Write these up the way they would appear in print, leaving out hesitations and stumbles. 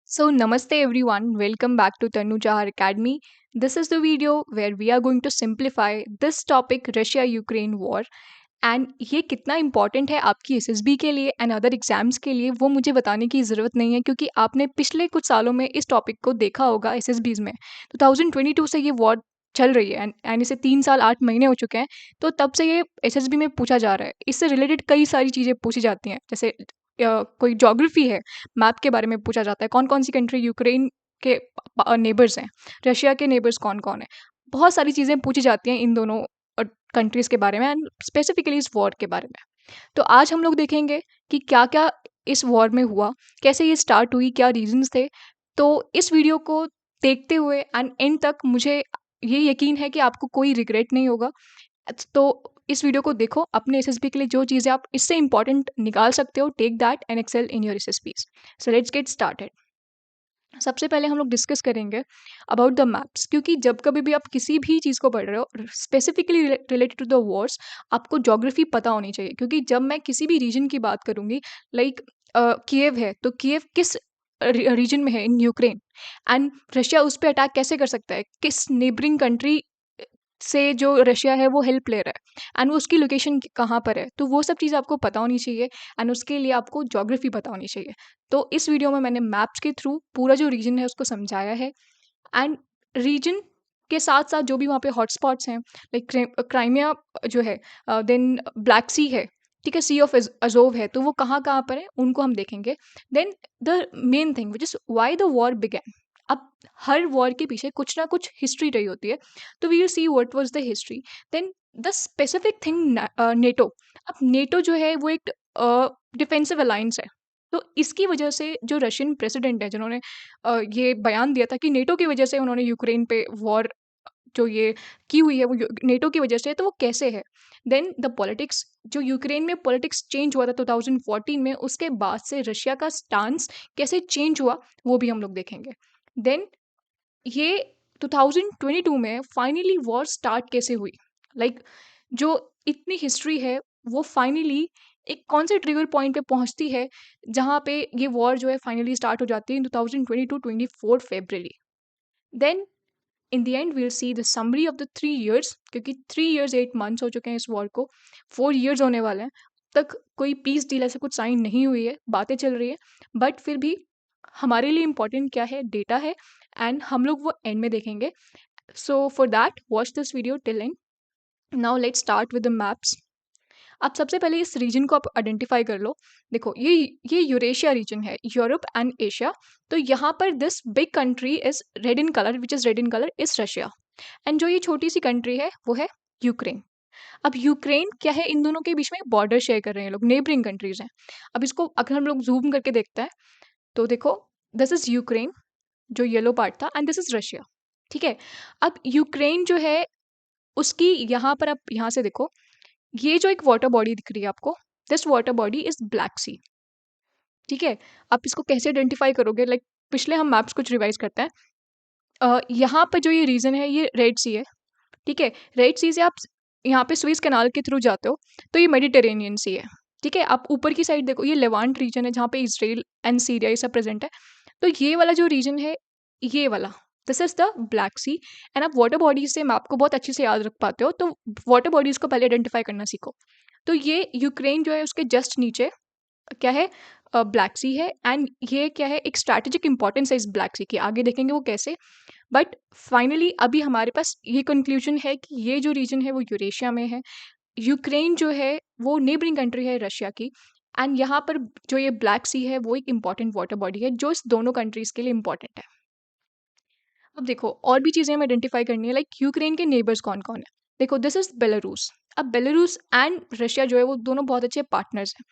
So, namaste everyone. Welcome back to Tanu Chahar Academy. This is the video where we are going to simplify this topic Russia Ukraine war. And ये कितना important है आपकी SSB के लिए and other exams के लिए वो मुझे बताने की ज़रूरत नहीं है क्योंकि आपने पिछले कुछ सालों में इस टॉपिक को देखा होगा एसएसबीज में 2022 से ये वॉर चल रही है एंड इसे 3 साल 8 महीने हो चुके हैं। तो तब से ये एसएसबी में पूछा जा रहा है। इससे रिलेटेड कई सारी चीज़ें पूछी जाती हैं, जैसे कोई जोग्राफी है, मैप के बारे में पूछा जाता है, कौन कौन सी कंट्री यूक्रेन के नेबर्स हैं, रशिया के नेबर्स कौन कौन है। बहुत सारी चीज़ें पूछी जाती हैं इन दोनों कंट्रीज़ के बारे में एंड स्पेसिफिकली इस वॉर के बारे में। तो आज हम लोग देखेंगे कि क्या-क्या इस वॉर में हुआ, कैसे ये स्टार्ट हुई, क्या रीज़न्स थे। तो इस वीडियो को देखते हुए एंड एंड तक मुझे ये यकीन है कि आपको कोई रिग्रेट नहीं होगा। तो इस वीडियो को देखो, अपने एसएसबी के लिए जो चीज़ें आप इससे इम्पोर्टेंट निकाल सकते हो, take that and excel in your SSBs. So let's get started. सबसे पहले हम लोग डिस्कस करेंगे अबाउट द मैप्स, क्योंकि जब कभी भी आप किसी भी चीज़ को पढ़ रहे हो specifically related to the wars, आपको ज्योग्राफी पता होनी चाहिए। क्योंकि जब मैं किसी भी रीजन की बात करूंगी, लाइक कीव है, तो कीव किस रीजन में है इन यूक्रेन, एंड रशिया उस पर अटैक कैसे कर सकता है, किस नेबरिंग कंट्री से जो रशिया है वो हेल्प ले रहा है एंड उसकी लोकेशन कहाँ पर है, तो वो सब चीज़ आपको पता होनी चाहिए एंड उसके लिए आपको ज्योग्राफी पता होनी चाहिए। तो इस वीडियो में मैंने मैप्स के थ्रू पूरा जो रीजन है उसको समझाया है एंड रीजन के साथ साथ जो भी वहाँ पे हॉटस्पॉट्स हैं, लाइक क्राइमिया जो है, देन ब्लैक सी है, ठीक है, सी ऑफ अजोव है, तो वो कहाँ कहाँ पर है उनको हम देखेंगे। Then the main thing which is why the war began. अब हर वॉर के पीछे कुछ ना कुछ हिस्ट्री रही होती है, तो we will see what was the history. Then the specific thing, NATO. अब नेटो जो है वो एक डिफेंसिव अलायंस है। तो इसकी वजह से जो रशियन प्रेसिडेंट है जिन्होंने ये बयान दिया था कि नेटो की वजह से उन्होंने यूक्रेन पे वॉर जो ये की हुई है वो नेटो की वजह से है, तो वो कैसे है। देन द पॉलिटिक्स, जो यूक्रेन में पॉलिटिक्स चेंज हुआ था 2014 में, उसके बाद से रशिया का स्टांस कैसे चेंज हुआ वो भी हम लोग देखेंगे। देन ये 2022 में फाइनली वॉर स्टार्ट कैसे हुई, लाइक जो इतनी हिस्ट्री है वो फाइनली एक कौन से ट्रिगर पॉइंट पे पहुंचती है जहाँ पे ये वॉर जो है फाइनली स्टार्ट हो जाती है in 2022 24 February. Then in the end we'll see the summary of the 3 years, क्योंकि 3 इयर्स 8 मंथ्स हो चुके हैं इस वॉर को, 4 इयर्स होने वाले हैं। तक कोई पीस डील ऐसे कुछ साइन नहीं हुई है, बातें चल रही है, बट फिर भी हमारे लिए इम्पोर्टेंट क्या है, डेटा है एंड हम लोग वो एंड में देखेंगे। So for that watch this video till and. Now let's start with the maps. आप सबसे पहले इस रीजन को आप आइडेंटिफाई कर लो। देखो ये यूरेशिया रीजन है, यूरोप एंड एशिया। तो यहाँ पर this big country is red in colour, which is red in colour is Russia. And जो ये छोटी सी कंट्री है वो है यूक्रेन। अब यूक्रेन क्या है, इन दोनों के बीच में बॉर्डर शेयर कर रहे हैं लोग, नेबरिंग कंट्रीज हैं। अब इसको अगर हम लोग जूम करके देखते हैं तो देखो, दिस इज यूक्रेन जो येलो पार्ट था एंड दिस इज रशिया, ठीक है। अब यूक्रेन जो है उसकी यहाँ पर आप यहाँ से देखो, ये जो एक वाटर बॉडी दिख रही है आपको, this water body is Black Sea, ठीक है। आप इसको कैसे आइडेंटिफाई करोगे, लाइक पिछले हम मैप्स कुछ रिवाइज करते हैं। यहाँ पर जो ये रीजन है ये रेड सी है, ठीक है। रेड सी से आप यहाँ पे स्विस कैनाल के थ्रू जाते हो तो ये मेडिटेरेनियन सी है, ठीक है। आप ऊपर की साइड देखो, ये लेवांट रीजन है जहाँ पे इसराइल एंड सीरिया ये सब प्रेजेंट है। तो ये वाला जो रीजन है, ये वाला, this is the Black Sea. And आप वाटर बॉडीज से मैप को बहुत अच्छे से याद रख पाते हो, तो वाटर बॉडीज को पहले आइडेंटिफाई करना सीखो। तो ये यूक्रेन जो है उसके जस्ट नीचे क्या है, ब्लैक सी है एंड ये क्या है, एक स्ट्रैटेजिक इंपॉर्टेंस है इस ब्लैक सी की, आगे देखेंगे वो कैसे। बट फाइनली अभी हमारे पास ये कंक्लूजन है कि ये जो रीजन है वो यूरेशिया में है। यूक्रेन जो है वो नेबरिंग कंट्री है रशिया की। एंड यहाँ पर जो ये ब्लैक सी है वो एक इंपॉर्टेंट वाटर बॉडी है जो इस दोनों कंट्रीज के लिए इंपॉर्टेंट है। अब देखो और भी चीज़ें हमें आइडेंटिफाई करनी है, लाइक यूक्रेन के नेबर्स कौन कौन है। देखो दिस इज बेलारूस। अब बेलारूस एंड रशिया जो है वो दोनों बहुत अच्छे पार्टनर्स हैं।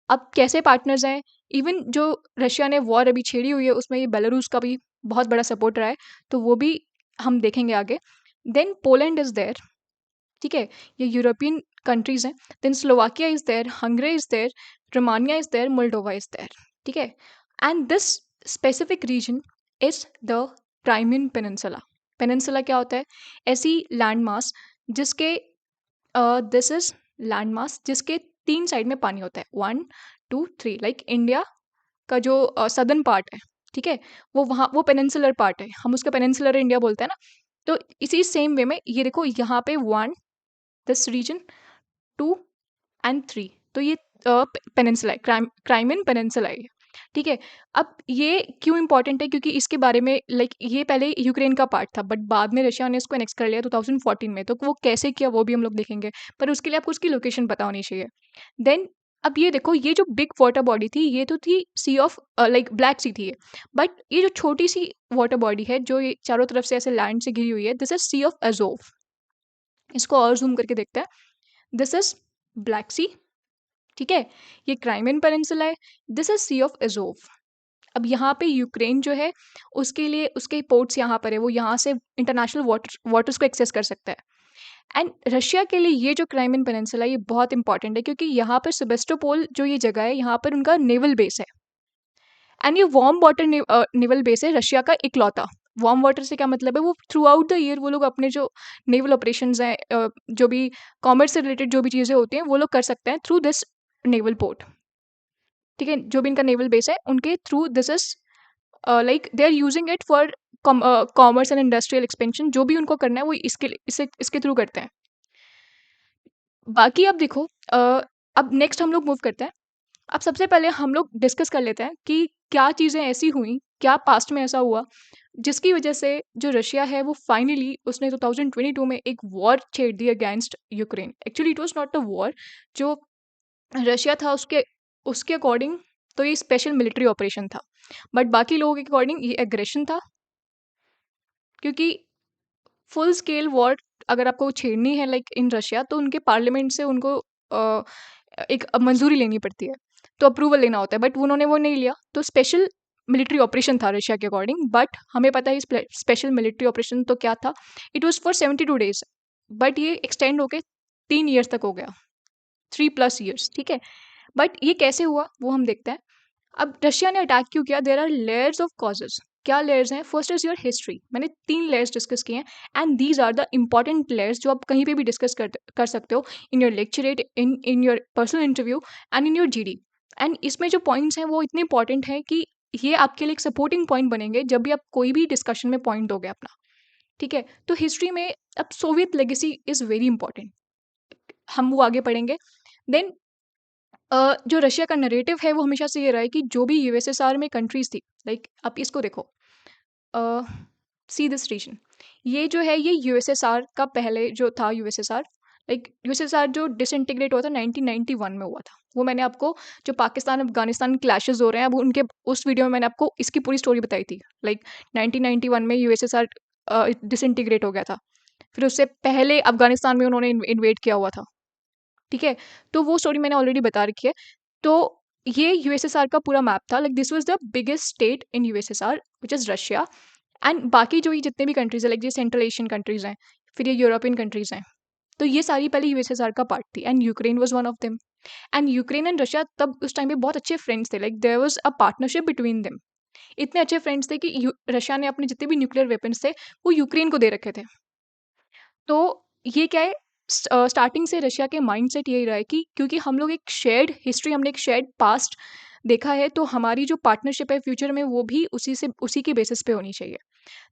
अब कैसे पार्टनर्स हैं, इवन जो रशिया ने वॉर अभी छेड़ी हुई है उसमें ये बेलारूस का भी बहुत बड़ा सपोर्ट रहा है, तो वो भी हम देखेंगे आगे। देन पोलैंड इज़ देयर, ठीक है, ये यूरोपियन कंट्रीज हैं। Then Slovakia is there, Hungary is there, Romania is there, Moldova is there, ठीक है। And this specific region is the Crimean peninsula. Peninsula क्या होता है, ऐसी लैंड मास जिसके, दिस इज लैंड मास जिसके 3 साइड में पानी होता है, 1 2 3, लाइक इंडिया का जो सदर्न पार्ट है, ठीक है, वो वहाँ वो पेनिनसुलर पार्ट है, हम उसका पेनिनसुलर इंडिया बोलते हैं ना। तो इसी सेम वे में ये देखो यहाँ पे 1 दिस रीजन, 2 एंड 3, तो ये पेनिनसुला है, क्राइमियन पेनिनसुला है ये, ठीक है। अब ये क्यों इंपॉर्टेंट है, क्योंकि इसके बारे में लाइक ये पहले यूक्रेन का पार्ट था, बट बाद में रशिया ने इसको एनेक्स कर लिया 2014 में, तो वो कैसे किया वो भी हम लोग देखेंगे, पर उसके लिए आपको उसकी लोकेशन पता होनी चाहिए। देन अब ये देखो, ये जो बिग वाटर बॉडी थी ये तो थी सी ऑफ लाइक ब्लैक सी थी ये, बट ये जो छोटी सी वाटर बॉडी है जो ये चारों तरफ से ऐसे लैंड से घिरी हुई है, this is Sea of Azov. इसको और जूम करके देखते हैं, दिस इज ब्लैक सी, ठीक है, ये क्राइमियन पेनिनसुला है, this is Sea of Azov. अब यहाँ पे यूक्रेन जो है उसके लिए उसके पोर्ट्स यहाँ पर है, वो यहाँ से इंटरनेशनल वाटर्स को एक्सेस कर सकता है। एंड रशिया के लिए ये जो क्राइमियन पेनिनसुला ये बहुत इंपॉर्टेंट है, क्योंकि यहाँ पर सेबेस्टोपोल जो ये जगह है यहाँ पर उनका नेवल बेस है। एंड ये वार्म वाटर नेवल बेस है रशिया का इकलौता। वार्म वाटर से क्या मतलब है, वो थ्रू आउट द ईयर वो लोग अपने जो नेवल ऑपरेशंस हैं, जो भी कॉमर्स से रिलेटेड जो भी चीज़ें होती हैं वो लोग कर सकते हैं थ्रू दिस नेवल पोर्ट, ठीक है। जो भी इनका नेवल बेस है उनके through this is like they are using it for commerce and industrial expansion, जो भी उनको करना है वो इसके थ्रू करते हैं। बाकी अब देखो, अब नेक्स्ट हम लोग मूव करते हैं। अब सबसे पहले हम लोग डिस्कस कर लेते हैं कि क्या चीज़ें ऐसी हुई, क्या पास्ट में ऐसा हुआ जिसकी वजह से जो रशिया है वो फाइनली उसने 2022 में एक वॉर छेड़ दी against Ukraine. Actually it was not a war, जो रशिया था उसके उसके अकॉर्डिंग तो ये स्पेशल मिलिट्री ऑपरेशन था, बट बाकी लोगों के अकॉर्डिंग ये एग्रेशन था, क्योंकि फुल स्केल वॉर अगर आपको छेड़नी है लाइक इन रशिया, तो उनके पार्लियामेंट से उनको एक मंजूरी लेनी पड़ती है, तो अप्रूवल लेना होता है, बट उन्होंने वो नहीं लिया, तो स्पेशल मिलिट्री ऑपरेशन था रशिया के अकॉर्डिंग। बट हमें पता है स्पेशल मिलिट्री ऑपरेशन तो क्या था, it was for 72 days, but ये एक्सटेंड होके 3 years तक हो गया, 3+ years, ठीक है। बट ये कैसे हुआ वो हम देखते हैं। अब रशिया ने अटैक क्यों किया, there are layers of causes. क्या लेयर्स हैं, फर्स्ट इज योर हिस्ट्री, मैंने 3 लेयर्स डिस्कस किए हैं, and these are the important layers जो आप कहीं पे भी डिस्कस कर सकते हो, in your lecturette, in your personal interview and in your GD. एंड इसमें जो पॉइंट्स हैं वो इतने इंपॉर्टेंट हैं कि ये आपके लिए एक सपोर्टिंग पॉइंट बनेंगे जब भी आप कोई भी डिस्कशन में पॉइंट दोगे अपना, ठीक है। तो हिस्ट्री में अब Soviet legacy is very important, हम वो आगे पढ़ेंगे। देन जो रशिया का नरेटिव है वो हमेशा से ये रहा है कि जो भी यूएसएसआर में कंट्रीज थी, लाइक आप इसको देखो, सी दिस रीजन, ये जो है ये यूएसएसआर का पहले जो था यूएसएसआर, लाइक यूएसएसआर जो डिसइंटीग्रेट हुआ था 1991 में हुआ था, वो मैंने आपको जो पाकिस्तान अफगानिस्तान क्लैशेस हो रहे हैं अब उनके उस वीडियो में मैंने आपको इसकी पूरी स्टोरी बताई थी। लाइक 1991 में यूएसएसआर डिसइंटीग्रेट हो गया था, फिर उससे पहले अफगानिस्तान में उन्होंने इन्वेड किया हुआ था, ठीक है। तो वो स्टोरी मैंने ऑलरेडी बता रखी है। तो ये यूएसएसआर का पूरा मैप था, like this was the biggest state in USSR which is Russia. And बाकी जो ये जितने भी कंट्रीज़ हैं, लाइक ये सेंट्रल एशियन कंट्रीज़ हैं, फिर ये यूरोपियन कंट्रीज़ हैं, तो ये सारी पहले यूएसएसआर का पार्ट थी, and Ukraine was one of them. And Ukraine and Russia तब उस टाइम पे बहुत अच्छे फ्रेंड्स थे, like there was a partnership between them. इतने अच्छे फ्रेंड्स थे कि रशिया ने अपने जितने भी न्यूक्लियर वेपन्स थे वो यूक्रेन को दे रखे थे। तो ये क्या है, स्टार्टिंग से रशिया के माइंडसेट यही रहा है कि क्योंकि हम लोग एक शेयर्ड हिस्ट्री, हमने एक शेयर्ड पास्ट देखा है, तो हमारी जो पार्टनरशिप है फ्यूचर में वो भी उसी के बेसिस पे होनी चाहिए।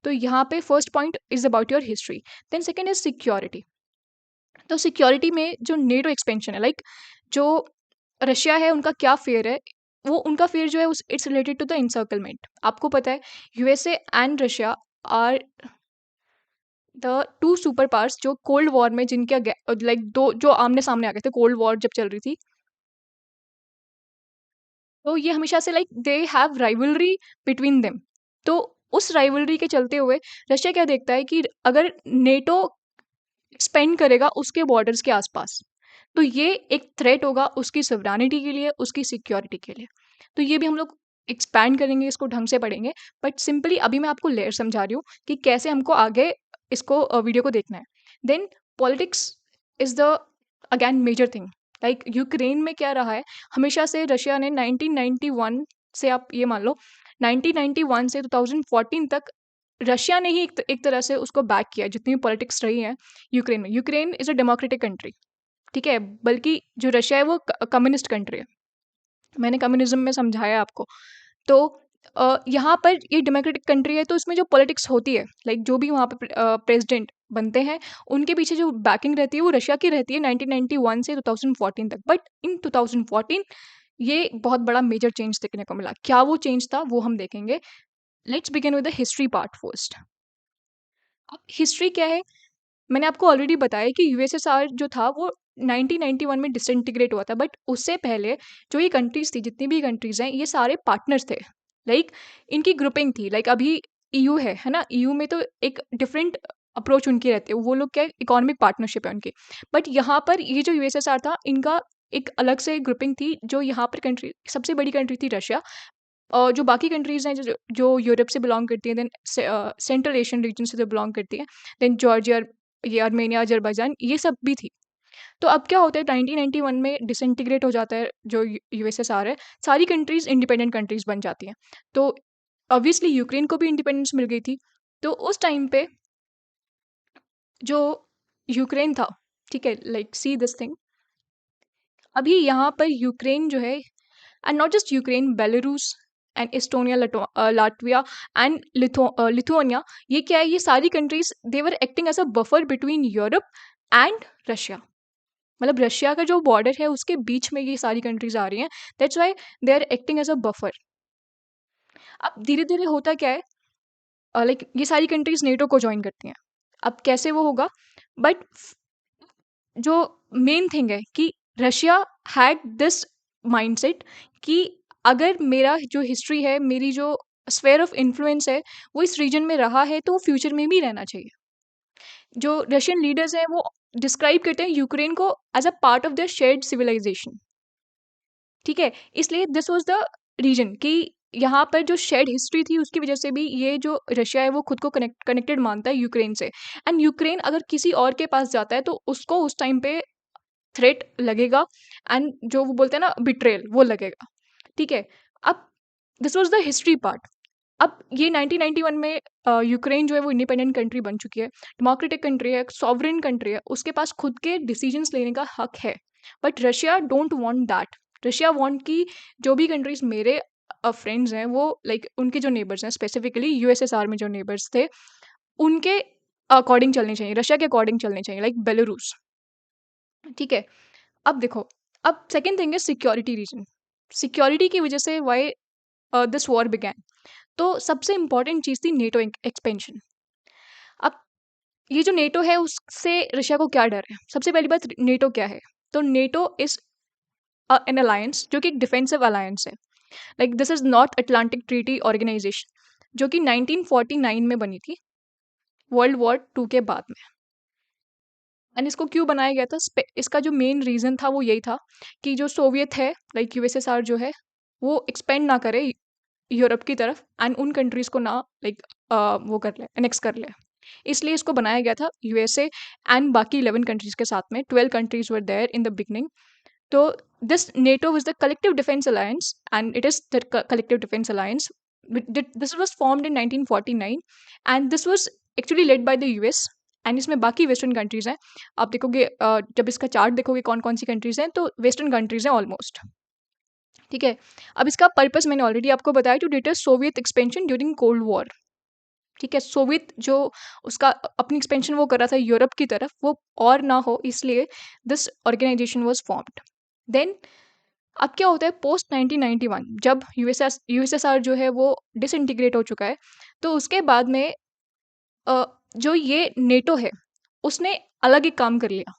तो यहाँ पे first point is about your history. Then second is security. तो सिक्योरिटी में जो नेटो एक्सपेंशन है, लाइक जो रशिया है उनका क्या फेयर है, वो उनका फेयर जो है it's related to the encirclement. आपको पता है USA and Russia are the two super powers जो कोल्ड वॉर में जिनके लाइक दो जो आमने सामने आ गए थे कोल्ड वॉर जब चल रही थी, तो ये हमेशा से like they have rivalry between them. तो उस राइवलरी के चलते हुए रशिया क्या देखता है कि अगर नेटो एक्सपेंड करेगा उसके बॉर्डर्स के आसपास, तो ये एक थ्रेट होगा उसकी सवरानिटी के लिए, उसकी सिक्योरिटी के लिए। तो ये भी हम लोग एक्सपैंड करेंगे, इसको ढंग से पढ़ेंगे, बट सिंपली अभी मैं आपको लेयर समझा रही हूँ कि कैसे हमको आगे इसको वीडियो को देखना है। Then politics is the again major thing. Like Ukraine में क्या रहा है, हमेशा से रशिया ने 1991 से, आप ये मान लो 1991 से 2014 तक रशिया ने ही एक तरह से उसको बैक किया, जितनी भी पॉलिटिक्स रही है यूक्रेन में। Ukraine is a democratic country, ठीक है, बल्कि जो रशिया है वो कम्युनिस्ट कंट्री है, मैंने कम्युनिज्म में समझाया आपको। तो यहाँ पर ये डेमोक्रेटिक कंट्री है तो इसमें जो पॉलिटिक्स होती है, लाइक जो भी वहाँ पे प्रेसिडेंट बनते हैं, उनके पीछे जो बैकिंग रहती है वो रशिया की रहती है 1991 से 2014 तक। बट इन 2014 ये बहुत बड़ा मेजर चेंज देखने को मिला। क्या वो चेंज था वो हम देखेंगे। Let's begin with the history part first. अब हिस्ट्री क्या है? मैंने आपको ऑलरेडी बताया कि यूएसएसआर जो था वो 1991 में डिसइंटीग्रेट हुआ था। बट उससे पहले जो ये कंट्रीज थी, जितनी भी कंट्रीज हैं, ये सारे पार्टनर्स थे। लाइक इनकी ग्रुपिंग थी। लाइक अभी ईयू है ना, ईयू में तो एक डिफरेंट अप्रोच उनकी रहती है, वो लोग क्या इकोनॉमिक पार्टनरशिप है उनकी। बट यहाँ पर ये जो यूएसएसआर था, इनका एक अलग से ग्रुपिंग थी। जो यहाँ पर कंट्री, सबसे बड़ी कंट्री थी रशिया, और जो बाकी कंट्रीज़ हैं जो यूरोप से बिलॉन्ग करती हैं, देन सेंट्रल एशियन रीजन से जो बिलॉन्ग करती हैं, देन जॉर्जिया, ये आर्मेनिया, अज़रबैजान, ये सब भी थी। तो अब क्या होता है, 1991 में डिसइंटीग्रेट हो जाता है जो यूएसएसआर है, सारी कंट्रीज़ इंडिपेंडेंट कंट्रीज़ बन जाती हैं। तो ऑब्वियसली यूक्रेन को भी इंडिपेंडेंस मिल गई थी। तो उस टाइम पे जो यूक्रेन था, ठीक है, लाइक सी दिस थिंग, अभी यहाँ पर यूक्रेन जो है, and not just Ukraine, Belarus and Estonia, Latvia and Lithuania, ये क्या है, ये सारी countries they were acting as a buffer between Europe and Russia. मतलब रशिया का जो बॉर्डर है उसके बीच में ये सारी कंट्रीज आ रही हैं। That's why they are acting as a buffer. अब धीरे धीरे होता क्या है, लाइक ये सारी कंट्रीज नेटो को ज्वाइन करती हैं। अब कैसे वो होगा? बट जो मेन थिंग है कि रशिया हैड दिस माइंडसेट कि अगर मेरा जो हिस्ट्री है, मेरी जो स्फेयर ऑफ इन्फ्लुएंस है, वो इस रीजन में रहा है, तो फ्यूचर में भी रहना चाहिए। जो रशियन लीडर्स हैं वो डिस्क्राइब करते हैं यूक्रेन को as a part of their shared civilisation. ठीक है, इसलिए दिस वाज द रीजन कि यहाँ पर जो शेयर्ड हिस्ट्री थी उसकी वजह से भी ये जो रशिया है वो खुद को कनेक्टेड मानता है यूक्रेन से। एंड यूक्रेन अगर किसी और के पास जाता है तो उसको उस टाइम पे थ्रेट लगेगा, एंड जो वो बोलते हैं ना बिट्रेयल, वो लगेगा। ठीक है, अब this was the history part. अब ये 1991 में यूक्रेन जो है वो इंडिपेंडेंट कंट्री बन चुकी है, डेमोक्रेटिक कंट्री है, सॉवरेन कंट्री है, उसके पास खुद के डिसीजंस लेने का हक है। But Russia don't want that. Russia want कि जो भी कंट्रीज मेरे फ्रेंड्स हैं वो, लाइक उनके जो नेबर्स हैं, स्पेसिफिकली यूएसएसआर में जो नेबर्स थे, उनके अकॉर्डिंग चलने चाहिए, रशिया के अकॉर्डिंग चलने चाहिए, लाइक बेलारूस। ठीक है, अब देखो, अब सेकंड थिंग है सिक्योरिटी रीजन। सिक्योरिटी की वजह से वाई दिस वॉर बिगैन। तो सबसे इंपॉर्टेंट चीज़ थी नेटो एक्सपेंशन। अब ये जो नेटो है उससे रशिया को क्या डर है? सबसे पहली बात, नेटो क्या है? तो नेटो इज एन अलायंस जो कि एक डिफेंसिव अलायंस है। Like this is North Atlantic Treaty Organisation, जो कि 1949 में बनी थी, वर्ल्ड वॉर टू के बाद में। एंड इसको क्यों बनाया गया था? इसका जो मेन रीज़न था वो यही था कि जो सोवियत है, लाइक यूएसएसआर जो है, वो एक्सपेंड ना करे यूरोप की तरफ, एंड उन कंट्रीज़ को ना लाइक वो कर ले, एनेक्स कर ले। इसलिए इसको बनाया गया था यूएसए एंड बाकी 11 कंट्रीज़ के साथ में। 12 countries were there in the beginning. तो this NATO was the collective defense alliance, and it is the collective defense alliance. This was formed in 1949, and this was actually led by the US. And इसमें बाकी western countries हैं। आप देखोगे, जब इसका chart देखोगे कौन कौन सी कंट्रीज़ हैं, तो वेस्टर्न कंट्रीज़ हैं ऑलमोस्ट। ठीक है, अब इसका पर्पस मैंने ऑलरेडी आपको बताया, to deter Soviet expansion during cold war. ठीक है, सोवियत जो उसका अपनी एक्सपेंशन वो कर रहा था यूरोप की तरफ, वो और ना हो, इसलिए this organisation was formed. Then अब क्या होता है, पोस्ट 1991 जब यूएसएसआर जो है वो डिसइंटीग्रेट हो चुका है, तो उसके बाद में जो ये नेटो है उसने अलग एक काम कर लिया।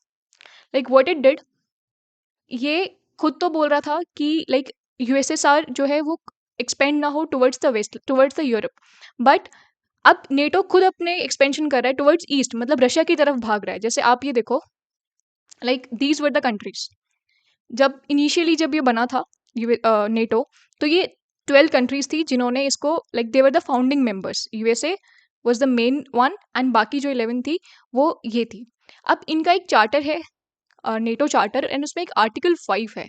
लाइक व्हाट इट डिड, ये खुद तो बोल रहा था कि लाइक यूएसएसआर जो है वो एक्सपेंड ना हो towards the west, towards the Europe. But अब नेटो खुद अपने एक्सपेंशन कर रहा है टुवर्ड्स ईस्ट, मतलब रशिया की तरफ भाग रहा है। जैसे आप ये देखो, like these were the countries. जब इनिशियली जब ये बना था नेटो, तो ये 12 कंट्रीज थी जिन्होंने इसको, like they were the founding members. USA was the main one, and बाकी जो 11 थी वो ये थी। अब इनका एक चार्टर है, नेटो चार्टर, एंड उसमें एक आर्टिकल 5 है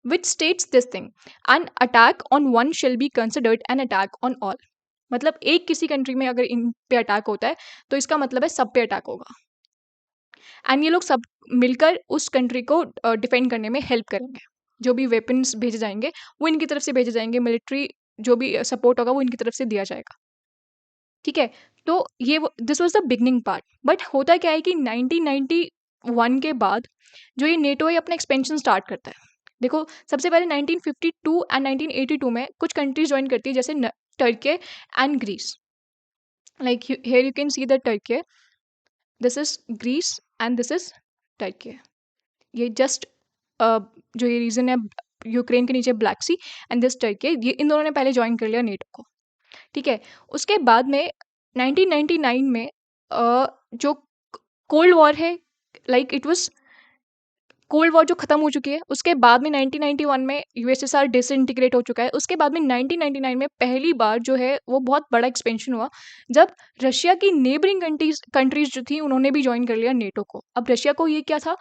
which states this thing, an attack on one shall be considered an attack on all. मतलब एक किसी कंट्री में अगर इन पे अटैक होता है तो इसका मतलब है सब पे अटैक होगा, एंड ये लोग सब मिलकर उस कंट्री को डिफेंड करने में हेल्प करेंगे। जो भी वेपन्स भेजे जाएंगे वो इनकी तरफ से भेजे जाएंगे, मिलिट्री जो भी सपोर्ट होगा वो इनकी तरफ से दिया जाएगा। ठीक है? तो ये this was the beginning part. But होता क्या है कि 1991 के बाद जो ये नेटो है अपना एक्सपेंशन स्टार्ट करता है। देखो, सबसे पहले 1952 एंड 1982 में कुछ कंट्रीज़ जॉइन करती है, जैसे Turkey and Greece. Like here you can see the Turkey, this is Greece and this is Turkey. ये जस्ट जो ये रीजन है यूक्रेन के नीचे Black Sea and this Turkey, ये इन दोनों ने पहले ज्वाइन कर लिया नेटो को। ठीक है? उसके बाद में 1999 में जो कोल्ड वॉर है, like it was cold war जो खत्म हो चुकी है, उसके बाद में 1991 में यूएसएसआर डिसइंटीग्रेट हो चुका है। उसके बाद में 1999 में पहली बार जो है वो बहुत बड़ा एक्सपेंशन हुआ, जब रशिया की नेबरिंग कंट्रीज जो थी उन्होंने भी ज्वाइन कर लिया नेटो को। अब रशिया को ये क्या था,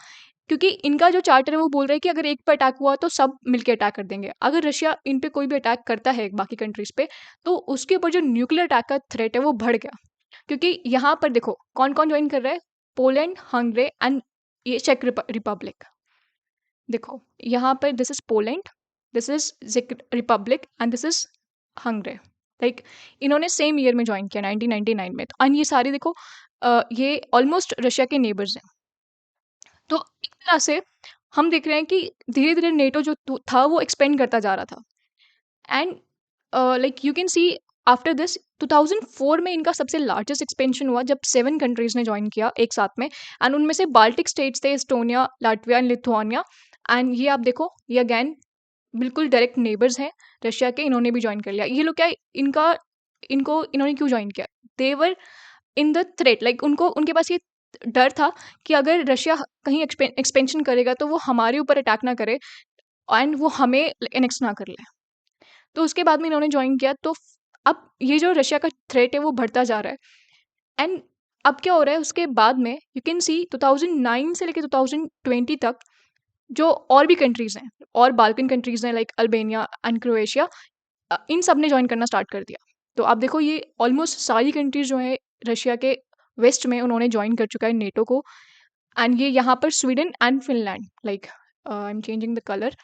क्योंकि इनका जो चार्टर है वो बोल रहा है कि अगर एक पे अटैक हुआ तो सब मिलके अटैक कर देंगे। अगर रशिया इन पे कोई भी अटैक करता है बाकी कंट्रीज पे, तो उसके ऊपर जो न्यूक्लियर अटैक का थ्रेट है वो बढ़ गया। क्योंकि यहाँ पर देखो कौन कौन ज्वाइन कर रहा है, पोलैंड, हंगरी एंड ये चेक रिपब्लिक। देखो यहाँ पर this is Poland, this is चेक Republic and this is Hungary. Like इन्होंने सेम ईयर में ज्वाइन किया 1999 में। तो ये सारे देखो ये ऑलमोस्ट रशिया के नेबर्स हैं। तो एक तरह से हम देख रहे हैं कि धीरे धीरे नेटो जो था वो एक्सपेंड करता जा रहा था। And like you can C after this 2004 में इनका सबसे लार्जेस्ट एक्सपेंशन हुआ, जब 7 कंट्रीज ने ज्वाइन किया एक साथ में। एंड उनमें से बाल्टिक स्टेट्स थे, Estonia, Latvia and Lithuania. And ये आप देखो, ये अगेन बिल्कुल डायरेक्ट नेबर्स हैं रशिया के, इन्होंने भी ज्वाइन कर लिया। ये लोग क्या, इनका इनको इन्होंने क्यों ज्वाइन किया, देवर इन द थ्रेट, लाइक उनको उनके पास ये डर था कि अगर रशिया कहीं एक्सपेंशन करेगा तो वो हमारे ऊपर अटैक ना करे एंड वो हमें एनेक्स ना कर ले। तो उसके बाद में इन्होंने ज्वाइन किया। तो अब ये जो रशिया का थ्रेट है वो बढ़ता जा रहा है। एंड अब क्या हो रहा है उसके बाद में, यू कैन सी 2009 से लेकर 2020 तक जो और भी कंट्रीज हैं, और बाल्कन कंट्रीज हैं लाइक अल्बानिया एंड क्रोएशिया, इन सब ने ज्वाइन करना स्टार्ट कर दिया। तो आप देखो ये ऑलमोस्ट सारी कंट्रीज जो है रशिया के वेस्ट में उन्होंने ज्वाइन कर चुका है नेटो को। एंड ये यहाँ पर Sweden and Finland, like I am changing the colour,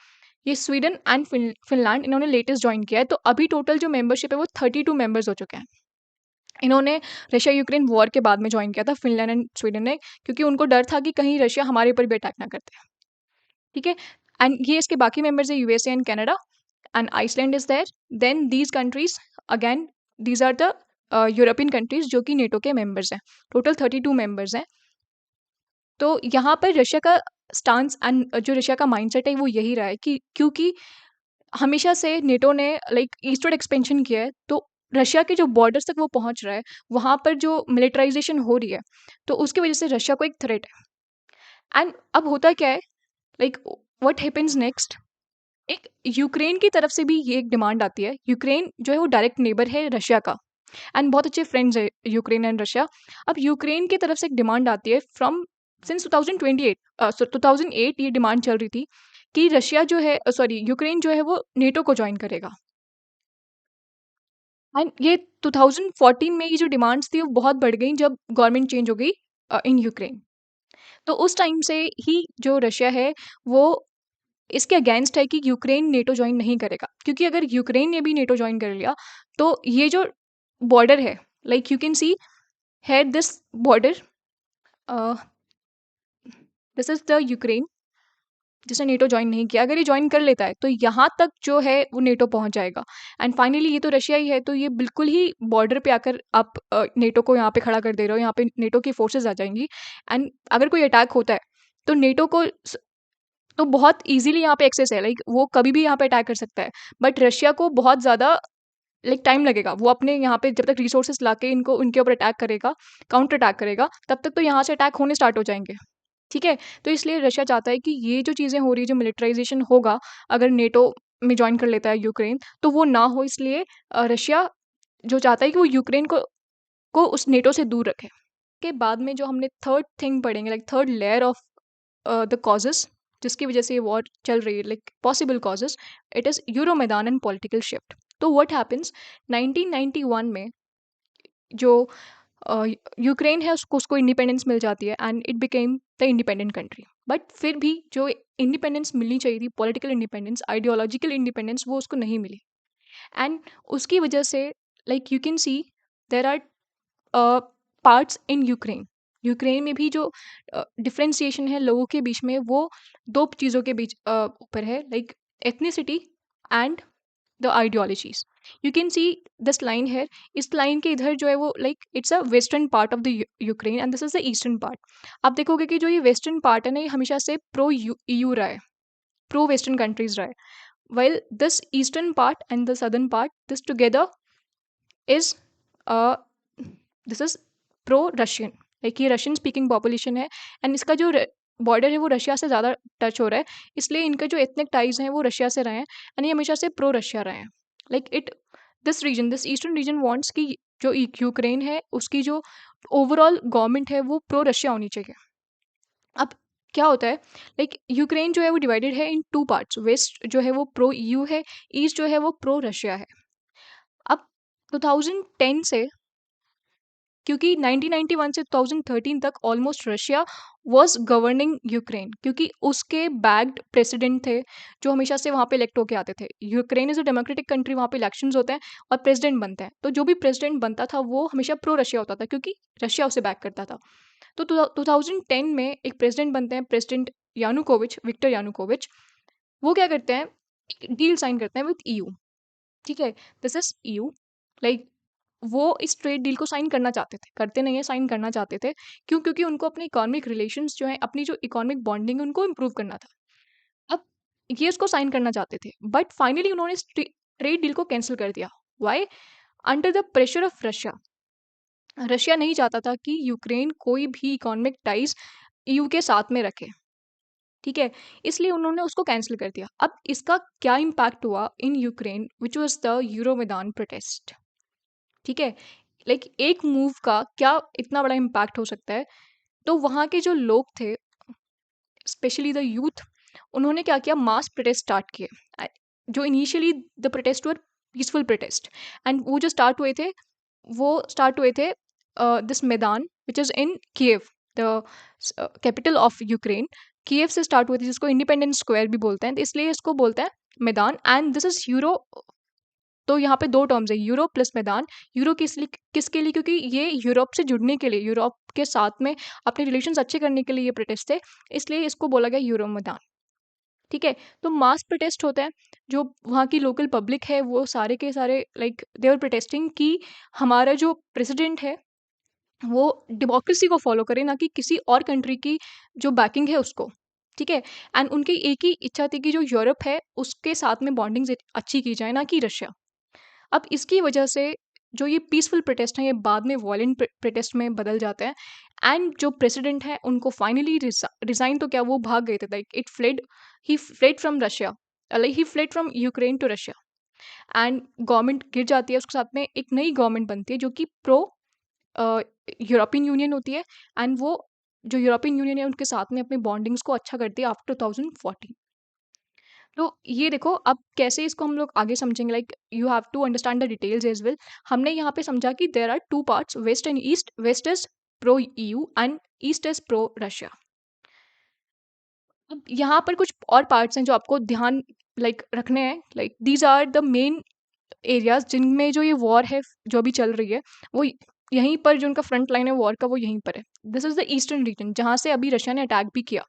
ये स्वीडन एंड फिनलैंड इन्होंने लेटेस्ट ज्वाइन किया है। तो अभी टोटल जो मेंबरशिप है वो 32 मेंबर्स हो चुके हैं। इन्होंने रशिया यूक्रेन वॉर के बाद में ज्वाइन किया था फिनलैंड एंड स्वीडन ने, क्योंकि उनको डर था कि कहीं रशिया हमारे ऊपर भी अटैक ना करते। ठीक है? एंड ये इसके बाकी मेंबर्स है USA and Canada and Iceland is there. Then these countries again, these are the European countries जो कि नेटो के मेंबर्स हैं। टोटल 32 मेंबर्स हैं। तो यहाँ पर रशिया का स्टांस एंड जो रशिया का माइंडसेट है वो यही रहा है कि क्योंकि हमेशा से नेटो ने लाइक ईस्टवर्ड एक्सपेंशन किया है, तो रशिया के जो बॉर्डर्स तक वो पहुंच रहा है, वहाँ पर जो मिलिटराइजेशन हो रही है, तो उसकी वजह से रशिया को एक थ्रेट है। एंड अब होता क्या है, लाइक व्हाट हैपेंस नेक्स्ट, एक यूक्रेन की तरफ से भी ये एक डिमांड आती है। यूक्रेन जो है वो डायरेक्ट नेबर है रशिया का एंड बहुत अच्छे फ्रेंड्स है यूक्रेन एंड रशिया। अब यूक्रेन की तरफ से एक डिमांड आती है फ्रॉम सिंस 2008 ये डिमांड चल रही थी कि रशिया जो है, सॉरी, यूक्रेन जो है वो नेटो को ज्वाइन करेगा। एंड ये 2014 में ये जो डिमांड्स थी वो बहुत बढ़ गई जब गवर्नमेंट चेंज हो गई इन यूक्रेन। तो उस टाइम से ही जो रशिया है वो इसके अगेंस्ट है कि यूक्रेन नेटो ज्वाइन नहीं करेगा, क्योंकि अगर यूक्रेन ने भी नेटो ज्वाइन कर लिया तो ये जो बॉर्डर है, लाइक यू कैन सी है this border, this is the Ukraine जिसने नेटो ज्वाइन नहीं किया। अगर ये ज्वाइन कर लेता है तो यहाँ तक जो है वो नेटो पहुँच जाएगा। एंड फाइनली ये तो रशिया ही है, तो ये बिल्कुल ही बॉर्डर पे आकर आप नेटो को यहाँ पे खड़ा कर दे रहे हो, यहाँ पे नेटो की फोर्सेज आ जाएंगी। एंड अगर कोई अटैक होता है तो नेटो को तो बहुत इजीली यहाँ पे एक्सेस है, लाइक वो कभी भी यहाँ पे अटैक कर सकता है। बट रशिया को बहुत ज़्यादा लाइक टाइम लगेगा, वो अपने यहाँ पे जब तक रिसोर्सेज लाके इनको उनके ऊपर अटैक करेगा, काउंटर अटैक करेगा, तब तक तो यहाँ से अटैक होने स्टार्ट हो जाएंगे। ठीक है? तो इसलिए रशिया चाहता है कि ये जो चीज़ें हो रही है, जो मिलिटराइजेशन होगा अगर नेटो में ज्वाइन कर लेता है यूक्रेन, तो वो ना हो। इसलिए रशिया जो चाहता है कि वो यूक्रेन को उस नेटो से दूर रखे। के बाद में जो हमने थर्ड थिंग पढ़ेंगे, like third layer of the causes जिसकी वजह से ये वॉर चल रही है, like possible causes, it is Euromaidan and political shift. तो व्हाट हैपेंस 1991 में जो यूक्रेन है उसको इंडिपेंडेंस मिल जाती है and it became the independent country. But फिर भी जो इंडिपेंडेंस मिलनी चाहिए थी, पॉलिटिकल इंडिपेंडेंस, आइडियोलॉजिकल इंडिपेंडेंस, वो उसको नहीं मिली। एंड उसकी वजह से like you can see there are parts in Ukraine. Ukraine में भी जो डिफ्रेंसिएशन है लोगों के बीच में, वो दो चीज़ों के बीच ऊपर है, like ethnicity and the ideologies. You can see this line है, इस लाइन के इधर जो है वो like it's a western part of the Ukraine and this is the eastern part. आप देखोगे कि जो ये वेस्टर्न पार्ट है ना, ये हमेशा से प्रो EU रहा है, प्रो वेस्टर्न कंट्रीज रहा है, while this eastern part and the southern part, this together is uh, this is pro Russian, like ये रशियन स्पीकिंग पॉपुलेशन है एंड इसका जो बॉर्डर है वो रशिया से ज़्यादा टच हो रहा है, इसलिए इनके जो एथनिक टाइज हैं वो रशिया से रहे हैं एंड ये हमेशा से प्रो रशिया रहे हैं। Like it this region, this eastern region wants कि जो यूक्रेन है उसकी जो ओवरऑल गवर्नमेंट है वो प्रो रशिया होनी चाहिए। अब क्या होता है, लाइक यूक्रेन जो है वो डिवाइडेड है इन टू पार्ट्स, वेस्ट जो है वो प्रो EU है, ईस्ट जो है वो प्रो रशिया है। अब 2010 से, क्योंकि 1991 से 2013 तक almost Russia was governing Ukraine, क्योंकि उसके बैक्ड प्रेसिडेंट थे जो हमेशा से वहाँ पे इलेक्ट होके आते थे। Ukraine is a democratic country, वहाँ पे इलेक्शंस होते हैं और प्रेसिडेंट बनते हैं, तो जो भी प्रेसिडेंट बनता था वो हमेशा प्रो रशिया होता था क्योंकि रशिया उसे बैक करता था। तो 2010 में एक प्रेसिडेंट बनते हैं, प्रेसिडेंट यानुकोविच, विक्टर यानुकोविच। वो क्या करते हैं, एक डील साइन करते हैं विद EU। ठीक है, दिस इज EU, लाइक वो इस ट्रेड डील को साइन करना चाहते थे, करते नहीं है, साइन करना चाहते थे। क्यों? क्योंकि उनको अपने इकोनॉमिक रिलेशंस जो है, अपनी जो इकोनॉमिक बॉन्डिंग है उनको इम्प्रूव करना था। अब ये इसको साइन करना चाहते थे, बट फाइनली उन्होंने इस ट्रेड डील को कैंसिल कर दिया। Why? Under the pressure of Russia. Russia नहीं चाहता था कि यूक्रेन कोई भी इकोनॉमिक टाइज EU के साथ में रखे। ठीक है, इसलिए उन्होंने उसको कैंसिल कर दिया। अब इसका क्या इम्पैक्ट हुआ in Ukraine, which was the Euromaidan protest. ठीक है, लाइक एक मूव का क्या इतना बड़ा इम्पैक्ट हो सकता है। तो वहाँ के जो लोग थे, स्पेशली द यूथ, उन्होंने क्या किया, मास प्रोटेस्ट स्टार्ट किए। जो initially the protest were peaceful protest, and वो जो स्टार्ट हुए थे, वो स्टार्ट हुए थे दिस मैदान which is in Kyiv, the capital of Ukraine. Kyiv से स्टार्ट हुए थे, जिसको इंडिपेंडेंस स्क्वायर भी बोलते हैं, तो इसलिए इसको बोलते हैं मैदान। एंड दिस इज यूरो, तो यहाँ पे दो टर्म्स है, यूरो प्लस मैदान। यूरो किसके लिए? क्योंकि ये यूरोप से जुड़ने के लिए, यूरोप के साथ में अपने रिलेशंस अच्छे करने के लिए ये प्रोटेस्ट थे, इसलिए इसको बोला गया यूरो मैदान। ठीक है, तो मास प्रोटेस्ट होता है, जो वहाँ की लोकल पब्लिक है वो सारे के सारे लाइक दे आर प्रोटेस्टिंग कि हमारा जो प्रेसिडेंट है वो डेमोक्रेसी को फॉलो करे, ना कि किसी और कंट्री की जो बैकिंग है उसको। ठीक है, एंड उनकी एक ही इच्छा थी कि जो यूरोप है उसके साथ में बॉन्डिंग्स अच्छी की जाए, ना कि रशिया। अब इसकी वजह से जो ये पीसफुल प्रोटेस्ट हैं ये बाद में वॉयलेंट प्रोटेस्ट में बदल जाते हैं, एंड जो प्रेसिडेंट है उनको फाइनली रिजाइन तो क्या, वो भाग गए थे, like he fled from Russia, like he fled from Ukraine to Russia. And government गिर जाती है, उसके साथ में एक नई गवर्नमेंट बनती है जो कि प्रो यूरोपियन यूनियन होती है, एंड वो जो यूरोपियन यूनियन है उनके साथ में अपने बॉन्डिंग्स को अच्छा करती है आफ्टर 2014। तो ये देखो अब कैसे इसको हम लोग आगे समझेंगे, like you have to understand the details as well. हमने यहाँ पे समझा कि there are two parts, west and east. West is pro EU and east is pro Russia. अब यहाँ पर कुछ और पार्ट्स हैं जो आपको ध्यान लाइक रखने हैं, like these are the main areas जिनमें जो ये वॉर है जो अभी चल रही है, वो यहीं पर जो उनका फ्रंट लाइन है वॉर का वो यहीं पर है। This is the eastern region जहाँ से अभी रशिया ने अटैक भी किया।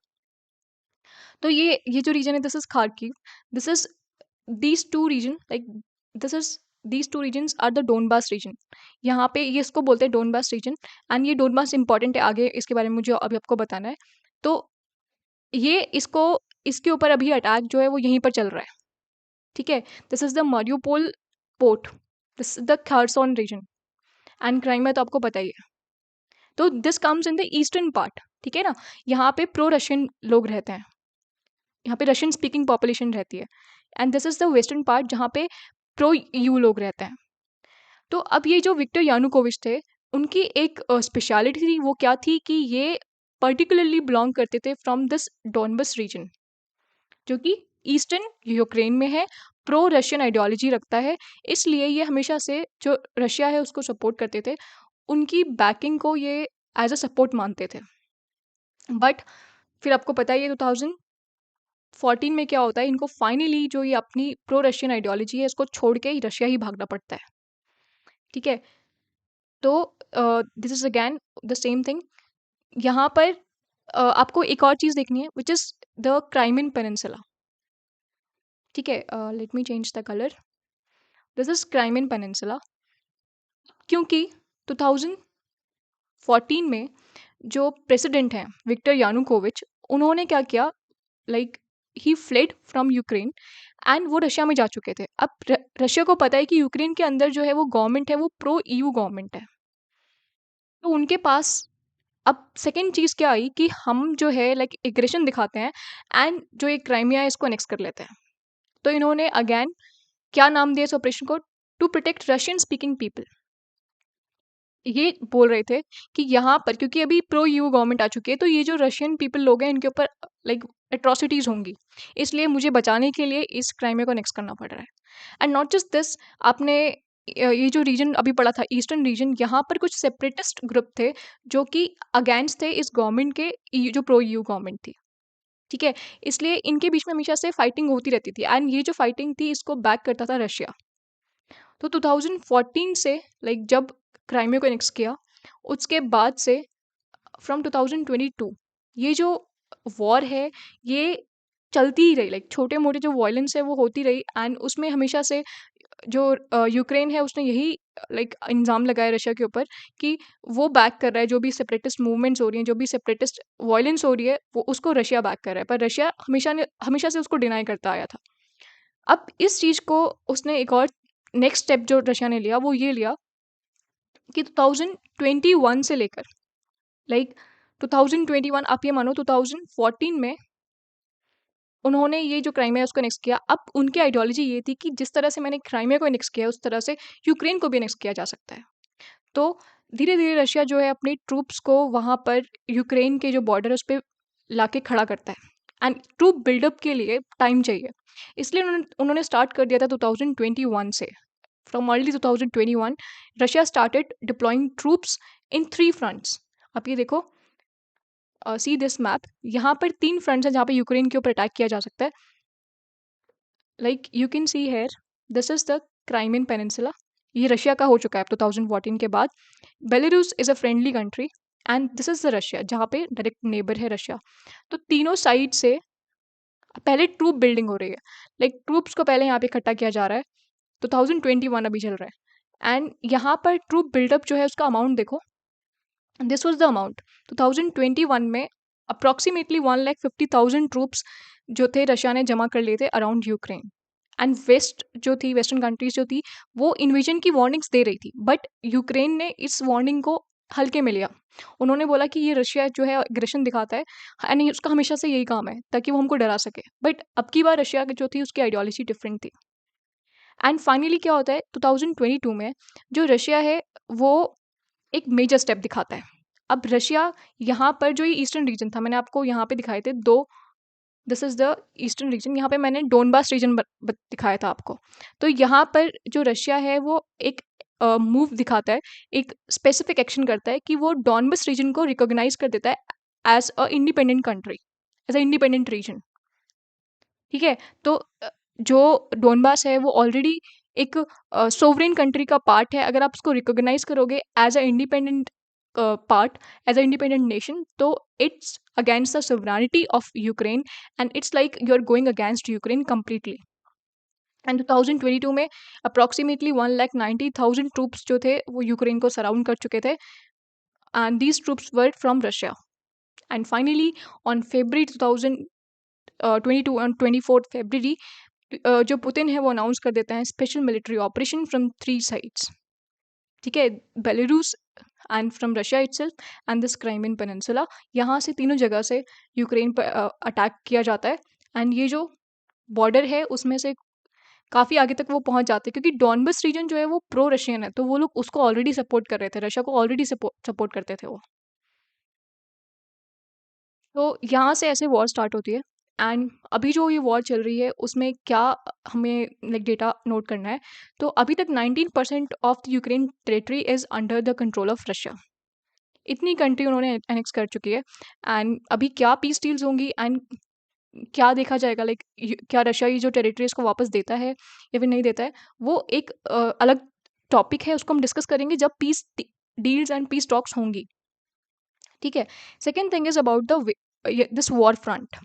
तो ये जो रीजन है, this is Kharkiv, this is these two region like this is these two regions are the Donbas region। यहाँ पे ये इसको बोलते हैं डोनबास रीजन, एंड ये डोनबास इंपॉर्टेंट है, आगे इसके बारे में मुझे अभी आपको बताना है। तो ये इसको इसके ऊपर अभी अटैक जो है वो यहीं पर चल रहा है। ठीक है, this is the Mariupol port, this is the Kherson region, and Crimea तो आपको पता ही है। तो this comes in the eastern part. ठीक है ना, यहाँ पे प्रो रशियन लोग रहते हैं, यहाँ पे रशियन स्पीकिंग पॉपुलेशन रहती है, and this is the western part जहाँ पे प्रो EU लोग रहते हैं। तो अब ये जो विक्टर यानुकोविच थे, उनकी एक स्पेशलिटी थी, वो क्या थी कि ये पर्टिकुलरली बिलोंग करते थे फ्रॉम दिस डोनबस रीजन, जो कि ईस्टर्न यूक्रेन में है, प्रो रशियन आइडियोलॉजी रखता है, इसलिए ये हमेशा से जो रशिया है उसको सपोर्ट करते थे, उनकी बैकिंग को ये एज अ सपोर्ट मानते थे। बट फिर आपको पता ही है 2014 14 में क्या होता है, इनको फाइनली जो ये अपनी प्रो रशियन आइडियोलॉजी है इसको छोड़ के रशिया ही भागना पड़ता है। ठीक है, तो this is again the same thing. यहाँ पर आपको एक और चीज़ देखनी है which is the Crimean peninsula. ठीक है, let me change the colour. This is Crimean peninsula, क्योंकि 2014 में जो प्रेसिडेंट हैं विक्टर यानुकोविच, उन्होंने क्या किया, like he fled from Ukraine and वो रशिया में जा चुके थे। अब रशिया को पता है कि यूक्रेन के अंदर जो है वो गवर्नमेंट है वो प्रो ईयू गवर्नमेंट है, तो उनके पास अब सेकेंड चीज़ क्या आई कि हम जो है लाइक एग्रेशन दिखाते हैं एंड जो ये क्राइमिया है इसको नेक्स्ट कर लेते हैं। तो इन्होंने अगेन क्या नाम दिया इस ऑपरेशन को, to protect Russian speaking people. ये बोल रहे थे कि यहाँ पर क्योंकि अभी प्रो यू गवर्नमेंट आ चुकी है, तो ये जो रशियन पीपल लोग हैं इनके ऊपर लाइक एट्रोसिटीज होंगी, इसलिए मुझे बचाने के लिए इस क्राइम को नेक्स्ट करना पड़ रहा है। एंड नॉट जस्ट दिस, आपने ये जो रीजन अभी पढ़ा था ईस्टर्न रीजन, यहाँ पर कुछ सेपरेटिस्ट ग्रुप थे जो कि अगेंस्ट थे इस गवर्नमेंट के, जो प्रो यू गवर्नमेंट थी। ठीक है, इसलिए इनके बीच में हमेशा से फाइटिंग होती रहती थी एंड ये जो फाइटिंग थी इसको बैक करता था रशिया। तो 2014 से लाइक जब क्राइमिया को एनेक्स किया, उसके बाद से फ्रॉम 2022 ये जो वॉर है ये चलती ही रही, लाइक छोटे मोटे जो वायलेंस है वो होती रही एंड उसमें हमेशा से जो यूक्रेन है उसने यही लाइक इल्ज़ाम लगाया रशिया के ऊपर कि वो बैक कर रहा है, जो भी सेपरेटिस्ट मूवमेंट्स हो रही हैं, जो भी सेपरेटिस्ट वायलेंस हो रही है, वो उसको रशिया बैक कर रहा है, पर रशिया हमेशा से उसको डिनाई करता आया था। अब इस चीज़ को उसने एक और नेक्स्ट स्टेप जो रशिया ने लिया वो ये लिया कि 2021 से लेकर लाइक 2021, आप ये मानो 2014 में उन्होंने ये जो क्राइमिया है उसको एनेक्स किया। अब उनकी आइडियोलॉजी ये थी कि जिस तरह से मैंने क्राइमिया को एनेक्स किया उस तरह से यूक्रेन को भी एनेक्स किया जा सकता है। तो धीरे धीरे रशिया जो है अपनी ट्रूप्स को वहाँ पर यूक्रेन के जो बॉर्डर है उस पर ला के खड़ा करता है एंड ट्रूप बिल्डअप के लिए टाइम चाहिए, इसलिए उन्होंने स्टार्ट कर दिया था 2021 से। From early 2021 Russia started deploying troops in 3 fronts. आप ये देखो, सी दिस मैप, यहाँ पर 3 फ्रंट्स हैं जहाँ पे यूक्रेन के ऊपर अटैक किया जा सकता है। Like you can see here, this is the Crimean peninsula, ये रशिया का हो चुका है 2014 के बाद। Belarus is a friendly country and this is the Russia जहाँ पे डायरेक्ट नेबर है रशिया। तो तीनों साइड से पहले ट्रूप बिल्डिंग हो रही है, लाइक ट्रूप्स को पहले यहाँ पे इकट्ठा किया जा रहा है। 2021 अभी चल रहा है एंड यहाँ पर ट्रूप बिल्डअप जो है उसका अमाउंट देखो, दिस वॉज द अमाउंट 2021 में अप्रॉक्सीमेटली 1,50,000 ट्रूप्स जो थे रशिया ने जमा कर लिए थे अराउंड यूक्रेन। एंड वेस्ट जो थी, वेस्टर्न कंट्रीज जो थी, वो इन्वेजन की वार्निंग्स दे रही थी, बट यूक्रेन ने इस वार्निंग को हल्के में लिया। उन्होंने बोला कि ये रशिया जो है एग्रेशन दिखाता है एंड उसका हमेशा से यही काम है ताकि वो हमको डरा सके, बट अब की बार रशिया जो थी उसकी आइडियोलॉजी डिफरेंट थी। एंड फाइनली क्या होता है 2022 में जो रशिया है वो एक मेजर स्टेप दिखाता है। अब रशिया यहाँ पर जो ये ईस्टर्न रीजन था, मैंने आपको यहाँ पे दिखाए थे दो, this is the eastern region, यहाँ पे मैंने डोनबास रीजन दिखाया था आपको। तो यहाँ पर जो रशिया है वो एक मूव दिखाता है, एक स्पेसिफिक एक्शन करता है कि वो डोनबास रीजन को रिकॉग्नाइज कर देता है as a independent country, as a independent region. ठीक है, तो जो डोनबास है वो ऑलरेडी एक सोवरेन कंट्री का पार्ट है। अगर आप उसको रिकॉग्नाइज करोगे as a independent part, as a independent nation, तो it's against the sovereignty of Ukraine and it's like you are going against Ukraine completely. And 2022 में अप्रॉक्सीमेटली 1,90,000 ट्रूप्स जो थे वो यूक्रेन को सराउंड कर चुके थे and these troops were from Russia. And finally on February 2022, on 24th February, जो Putin है वो अनाउंस कर देता है special military operation from 3 sides. ठीक है, Belarus and from Russia itself and this Crimean peninsula, यहाँ से तीनों जगह से यूक्रेन पर अटैक किया जाता है एंड ये जो बॉर्डर है उसमें से काफ़ी आगे तक वो पहुंच जाते हैं, क्योंकि डॉनबस रीजन जो है वो प्रो रशियन है, तो वो लोग उसको ऑलरेडी सपोर्ट कर रहे थे, रशिया को ऑलरेडी सपोर्ट करते थे वो। तो यहाँ से ऐसे वॉर स्टार्ट होती है एंड अभी जो ये वॉर चल रही है उसमें क्या हमें लाइक डेटा नोट करना है, तो अभी तक 19% of the Ukraine territory is under the control of Russia. इतनी कंट्री उन्होंने एनेक्स कर चुकी है एंड अभी क्या पीस डील्स होंगी एंड क्या देखा जाएगा, लाइक क्या रशिया ये जो टेरिटरीज को वापस देता है या फिर नहीं देता है, वो एक अलग टॉपिक है, उसको हम डिस्कस करेंगे जब peace deals and peace talks होंगी। ठीक है। Second thing is about the this war front.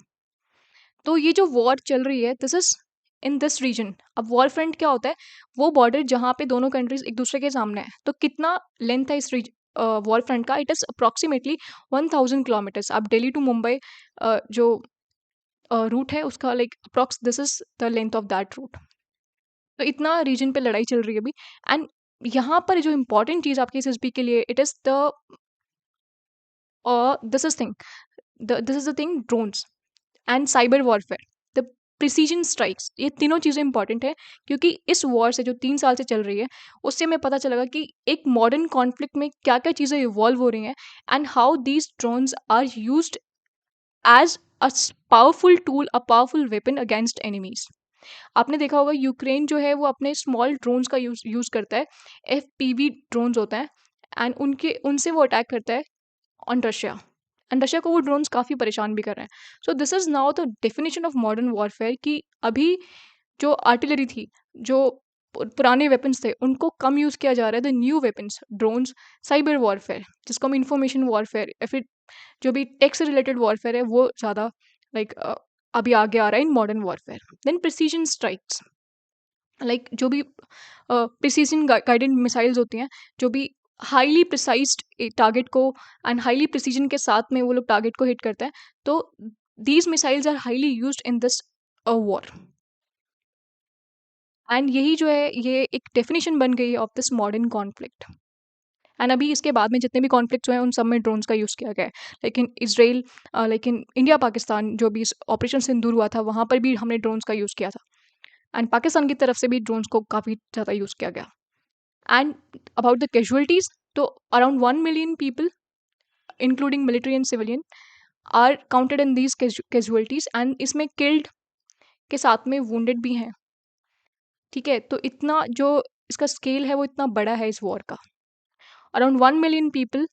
तो ये जो वॉर चल रही है, this is in this region. अब वॉर फ्रंट क्या होता है? वो बॉर्डर जहाँ पे दोनों कंट्रीज एक दूसरे के सामने है। तो कितना लेंथ है इस वॉर फ्रंट का? It is approximately 1000 kilometres. आप दिल्ली टू मुंबई जो रूट है उसका, like approx this is the length of that route. तो इतना रीजन पे लड़ाई चल रही है अभी। एंड यहाँ पर जो इम्पोर्टेंट चीज़ आपकी एसएसबी के लिए, it is the this is thing this is the thing, drones and cyber warfare, the precision strikes. ये तीनों चीज़ें इंपॉर्टेंट है, क्योंकि इस वॉर से जो 3 साल से चल रही है, उससे हमें पता चलेगा कि एक मॉडर्न कॉन्फ्लिक्ट में क्या क्या चीज़ें इवॉल्व हो रही हैं, and how these drones are used as a powerful tool, a powerful weapon against enemies. आपने देखा होगा यूक्रेन जो है वो अपने स्मॉल ड्रोन्स का यूज़ करता है। FPV ड्रोन्स होता है, एंड उनके उनसे वो अटैक करता है ऑन रशिया। एंड रशिया को वो ड्रोन्स काफ़ी परेशान भी कर रहे हैं। So this is now the definition of modern warfare, कि अभी जो आर्टिलरी थी, जो पुराने वेपन्स थे, उनको कम यूज़ किया जा रहा है। The new weapons, drones, cyber warfare, जिसको हम इंफॉर्मेशन वॉरफेयर या फिर जो भी टेक से रिलेटेड वॉरफेयर है, वो ज़्यादा लाइक अभी आगे आ रहा है in modern warfare. Then precision strikes, like जो भी प्रिसीजन गाइडेड मिसाइल्स होती हैं, जो भी हाईली प्रिसाइज्ड टारगेट को एंड हाईली प्रिसीजन के साथ में वो लोग टारगेट को हिट करते हैं। तो these missiles are highly used in this war. And यही जो है, ये एक डेफिनेशन बन गई है of this modern conflict. And अभी इसके बाद में जितने भी कॉन्फ्लिक्ट्स हुए हैं, उन सब में ड्रोन्स का यूज़ किया गया है। लेकिन इसराइल, लेकिन इंडिया पाकिस्तान जो भी ऑपरेशन सिंदूर हुआ था, वहाँ पर भी हमने ड्रोन्स का यूज़ किया था। एंड पाकिस्तान की तरफ से भी ड्रोन्स को काफ़ी ज़्यादा यूज़ किया गया। एंड अबाउट द कैजुअलिटीज़, तो around 1 million people including military and civilian are counted in these casualties, and इसमें किल्ड के साथ में वुंडेड भी हैं। ठीक है। तो इतना जो इसका स्केल है, वो इतना बड़ा है इस वॉर का। Around 1 million people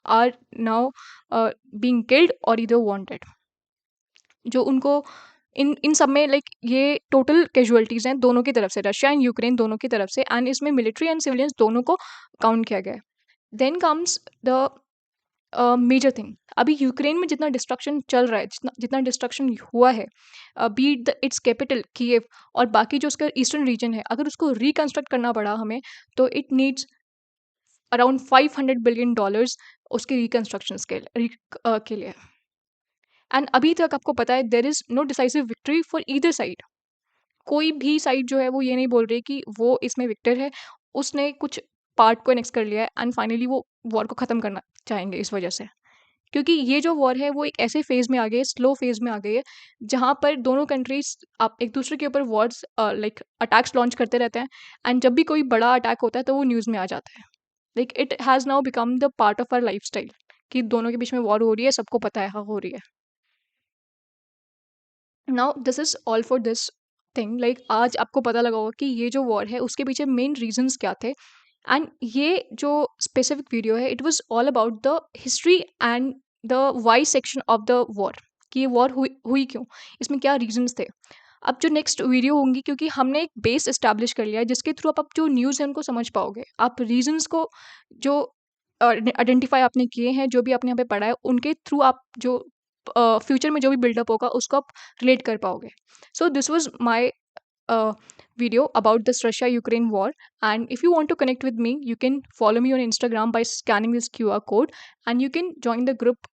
are now being killed और इधर वांटेड। जो उनको इन इन सब में, लाइक ये टोटल कैजुअलिटीज़ हैं दोनों की तरफ से, रशिया एंड यूक्रेन दोनों की तरफ से, एंड इसमें मिलिट्री एंड सिविलियंस दोनों को काउंट किया गया है। Then comes the major thing. अभी यूक्रेन में जितना डिस्ट्रक्शन चल रहा है, जितना जितना डिस्ट्रक्शन हुआ है, beat the its capital Kyiv और बाकी जो उसका ईस्टर्न रीजन है, अगर उसको रिकंस्ट्रक्ट करना पड़ा हमें, तो इट नीड्स अराउंड $500 बिलियन उसके रिकंस्ट्रक्शन के लिए। एंड अभी तक आपको पता है, there is no decisive victory for either side. कोई भी साइड जो है वो ये नहीं बोल रही कि वो इसमें विक्टर है। उसने कुछ पार्ट को एनेक्स कर लिया है, एंड फाइनली वो वॉर को ख़त्म करना चाहेंगे इस वजह से। क्योंकि ये जो वॉर है वो एक ऐसे फेज़ में आ गई है, स्लो फेज़ में आ गई है, जहाँ पर दोनों कंट्रीज़ आप एक दूसरे के ऊपर वॉर्स लाइक अटैक्स लॉन्च करते रहते हैं। एंड जब भी कोई बड़ा अटैक होता है, तो वो न्यूज़ में आ जाता है। Like it has now become the part of our lifestyle, कि दोनों के बीच में वॉर हो रही है, सबको पता है हाँ हो रही है। Now this is all for this thing. Like आज आपको पता लगा होगा कि ये जो वॉर है उसके पीछे मेन रीजंस क्या थे। एंड ये जो स्पेसिफिक वीडियो है, it was all about the history and the why section of the war, कि ये वॉर हुई क्यों, इसमें क्या रीजंस थे। अब जो नेक्स्ट वीडियो होंगी, क्योंकि हमने एक बेस इस्टेब्लिश कर लिया है जिसके थ्रू आप जो न्यूज़ है उनको समझ पाओगे। आप रीजंस को जो आइडेंटिफाई आपने किए हैं, जो भी आपने यहाँ पे पढ़ा है, उनके थ्रू आप जो फ्यूचर में जो भी बिल्डअप होगा उसको आप रिलेट कर पाओगे। So this was my video about this Russia-Ukraine war. And if you want to connect with me, you can follow me on Instagram by scanning this QR code, and you can join the group,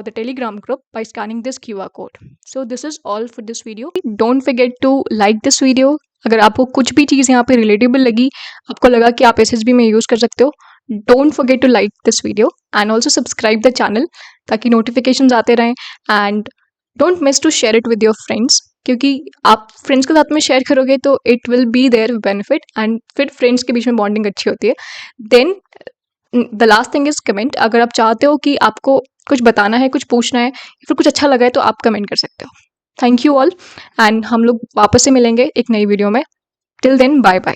the Telegram group, by scanning this QR code. So this is all for this video. Don't forget to like this video. अगर आपको कुछ भी चीज़ यहाँ पे relatable लगी, आपको लगा कि आप SSB में यूज़ कर सकते हो, don't forget to like this video and also subscribe the channel, ताकि नोटिफिकेशंस आते रहें। And don't miss to share it with your friends, क्योंकि आप फ्रेंड्स के साथ में शेयर करोगे तो it will be their benefit, and फिर फ्रेंड्स के बीच में बॉन्डिंग अच्छी होती है। Then the last thing is comment. अगर आप चाहते हो कि आपको कुछ बताना है, कुछ पूछना है, या फिर कुछ अच्छा लगा है, तो आप कमेंट कर सकते हो। थैंक यू ऑल, एंड हम लोग वापस से मिलेंगे एक नई वीडियो में। Till then, bye bye.